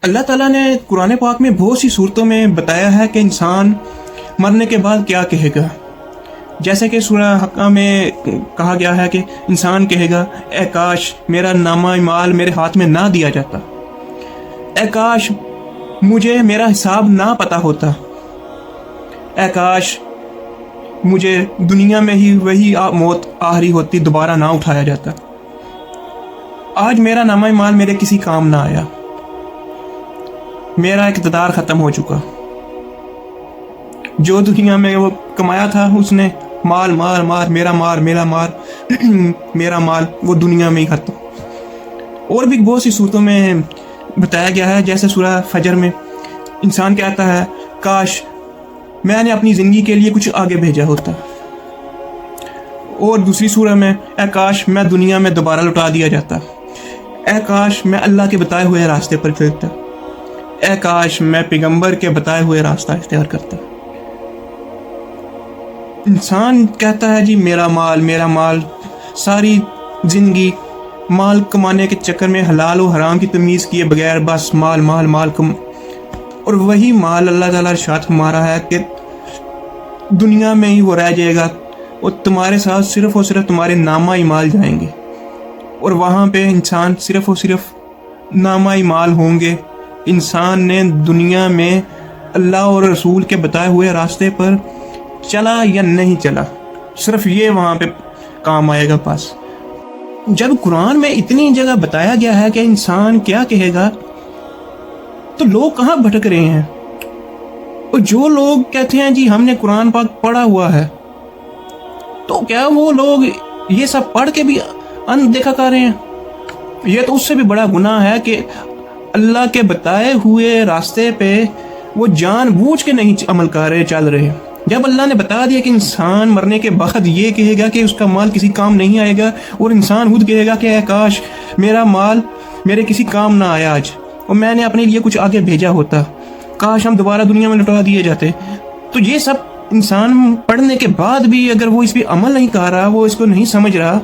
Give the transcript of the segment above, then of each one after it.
اللہ ताला ने कुरान पाक में बहुत सी सूरतों में बताया है कि इंसान मरने के बाद क्या कहेगा। जैसे कि सूरह हक्का में कहा गया है कि इंसान कहेगा, ए काश मेरा नामा माल मेरे हाथ में ना दिया जाता, ए काश मुझे मेरा हिसाब ना पता होता, ए काश मुझे दुनिया में ही वही मौत आखिरी होती, दोबारा ना उठाया जाता। आज मेरा नामा माल मेरे किसी काम ना आया, मेरा इक़्तिदार ख़त्म हो चुका। जो दुनिया में वो कमाया था उसने माल मार मार मेरा मार मेरा मार मेरा माल वो दुनिया में ही ख़त्म। और भी बहुत सी सूरतों में बताया गया है, जैसे सूरह फजर में इंसान कहता है, काश मैंने अपनी ज़िंदगी के लिए कुछ आगे भेजा होता। और दूसरी सूरह में, ए काश मैं दुनिया में दोबारा लौटा दिया जाता, ए काश मैं अल्लाह के बताए हुए रास्ते पर चलता, ए काश मैं पैगंबर के बताए हुए रास्ता इख्तियार करता। इंसान कहता है जी मेरा माल, सारी ज़िंदगी माल कमाने के चक्कर में हलाल और हराम की तमीज़ किए बगैर बस माल माल माल कम। और वही माल अल्लाह ताला इरशाद फरमा रहा है कि दुनिया में ही वो रह जाएगा और तुम्हारे साथ सिर्फ़ और सिर्फ तुम्हारे नामा ही माल जाएंगे, और वहाँ पे इंसान सिर्फ़ और सिर्फ नामा ही माल होंगे। इंसान ने दुनिया में अल्लाह और रसूल के बताए हुए रास्ते पर चला या नहीं चला, सिर्फ ये वहाँ पे काम आएगा। पास जब कुरान में इतनी जगह बताया गया है कि इंसान क्या कहेगा, तो लोग कहाँ भटक रहे हैं। और जो लोग कहते हैं जी हमने कुरान पाक पढ़ा हुआ है, तो क्या वो लोग ये सब पढ़ के भी अनदेखा कर रहे हैं? ये तो उससे भी बड़ा गुनाह है कि अल्लाह के बताए हुए रास्ते पे वो जानबूझ के नहीं अमल कर रहे, चल रहे। जब अल्लाह ने बता दिया कि इंसान मरने के बाद ये कहेगा कि उसका माल किसी काम नहीं आएगा, और इंसान खुद कहेगा कि काश मेरा माल मेरे किसी काम ना आया आज, और मैंने अपने लिए कुछ आगे भेजा होता, काश हम दोबारा दुनिया में लौटा दिए जाते। तो ये सब इंसान पढ़ने के बाद भी अगर वो इस पर अमल नहीं कर रहा, वो इसको नहीं समझ रहा,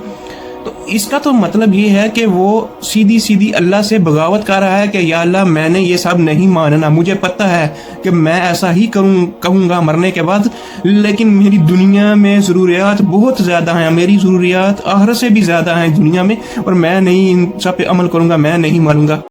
तो इसका तो मतलब ये है कि वो सीधी सीधी अल्लाह से बगावत कर रहा है कि या अल्लाह मैंने ये सब नहीं मानना, मुझे पता है कि मैं ऐसा ही कहूँगा मरने के बाद, लेकिन मेरी दुनिया में ज़रूरियात बहुत ज़्यादा हैं, मेरी ज़रूरियात आखिरत से भी ज़्यादा हैं दुनिया में, और मैं नहीं इन सब पे अमल करूँगा, मैं नहीं मानूंगा।